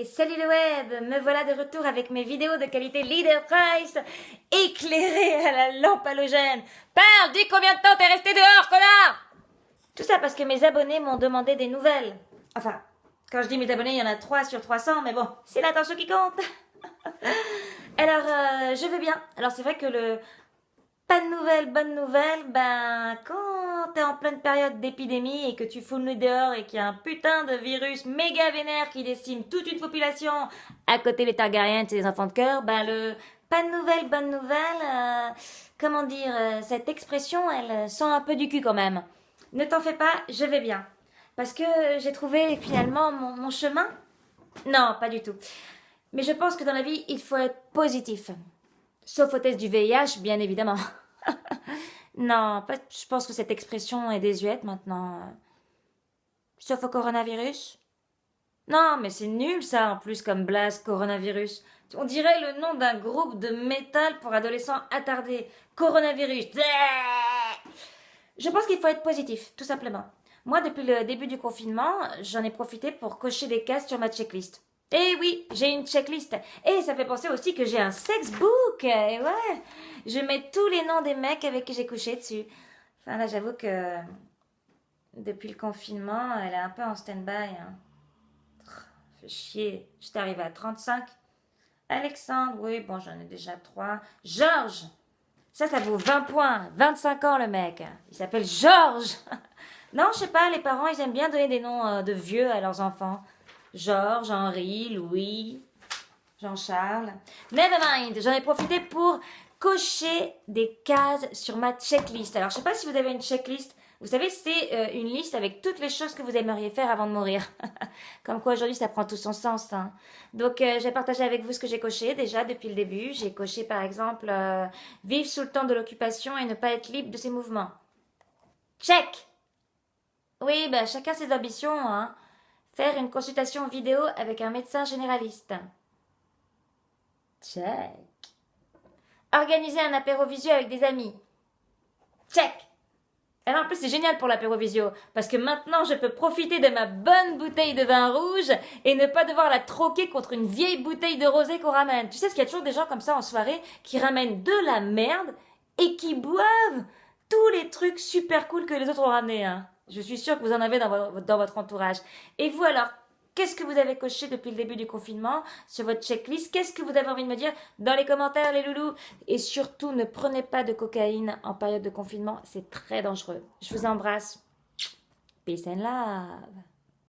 salut le web, me voilà de retour avec mes vidéos de qualité Leader Price, éclairées à la lampe halogène. Parle, dis combien de temps t'es resté dehors, connard! Tout ça parce que mes abonnés m'ont demandé des nouvelles. Enfin, quand je dis mes abonnés, il y en a 3 sur 300, mais bon, c'est l'attention qui compte. Alors, je vais bien. Alors c'est vrai que le pas de nouvelles, bonne nouvelle, ben quand t'es en pleine période d'épidémie et que tu fous le nez dehors et qu'il y a un putain de virus méga vénère qui décime toute une population, à côté les Targaryens et les enfants de cœur, ben le pas de nouvelles, bonne nouvelle, comment dire, cette expression, elle sent un peu du cul quand même. Ne t'en fais pas, je vais bien. Parce que j'ai trouvé finalement mon chemin. Non, pas du tout. Mais je pense que dans la vie, il faut être positif. Sauf au test du VIH, bien évidemment. Non, je pense que cette expression est désuète maintenant. Sauf au coronavirus. Non, mais c'est nul ça en plus comme blase, coronavirus. On dirait le nom d'un groupe de métal pour adolescents attardés. Coronavirus. Je pense qu'il faut être positif, tout simplement. Moi, depuis le début du confinement, j'en ai profité pour cocher des cases sur ma checklist. Eh oui, j'ai une checklist. Et ça fait penser aussi que j'ai un sexbook. Et ouais, je mets tous les noms des mecs avec qui j'ai couché dessus. Enfin là, j'avoue que depuis le confinement, elle est un peu en stand-by. Hein. Fait chier. J'étais arrivée à 35. Alexandre, oui, bon, j'en ai déjà 3. Georges, ça vaut 20 points. 25 ans, le mec. Il s'appelle Georges. Non, je sais pas, les parents, ils aiment bien donner des noms de vieux à leurs enfants. Georges, Henri, Louis, Jean-Charles. Never mind, j'en ai profité pour cocher des cases sur ma checklist. Alors, je sais pas si vous avez une checklist. Vous savez, c'est une liste avec toutes les choses que vous aimeriez faire avant de mourir. Comme quoi, aujourd'hui, ça prend tout son sens. Hein. Donc, je vais partager avec vous ce que j'ai coché déjà depuis le début. J'ai coché, par exemple, vivre sous le temps de l'occupation et ne pas être libre de ses mouvements. Check! Oui, ben, chacun ses ambitions, hein. Faire une consultation vidéo avec un médecin généraliste. Check. Organiser un apéro visio avec des amis. Check. Alors en plus c'est génial pour l'apéro visio parce que maintenant je peux profiter de ma bonne bouteille de vin rouge et ne pas devoir la troquer contre une vieille bouteille de rosé qu'on ramène. Tu sais qu'il y a toujours des gens comme ça en soirée qui ramènent de la merde et qui boivent tous les trucs super cool que les autres ont ramenés. Hein. Je suis sûre que vous en avez dans votre entourage. Et vous alors, qu'est-ce que vous avez coché depuis le début du confinement sur votre checklist? Qu'est-ce que vous avez envie de me dire dans les commentaires, les loulous? Et surtout, ne prenez pas de cocaïne en période de confinement, c'est très dangereux. Je vous embrasse. Peace and love.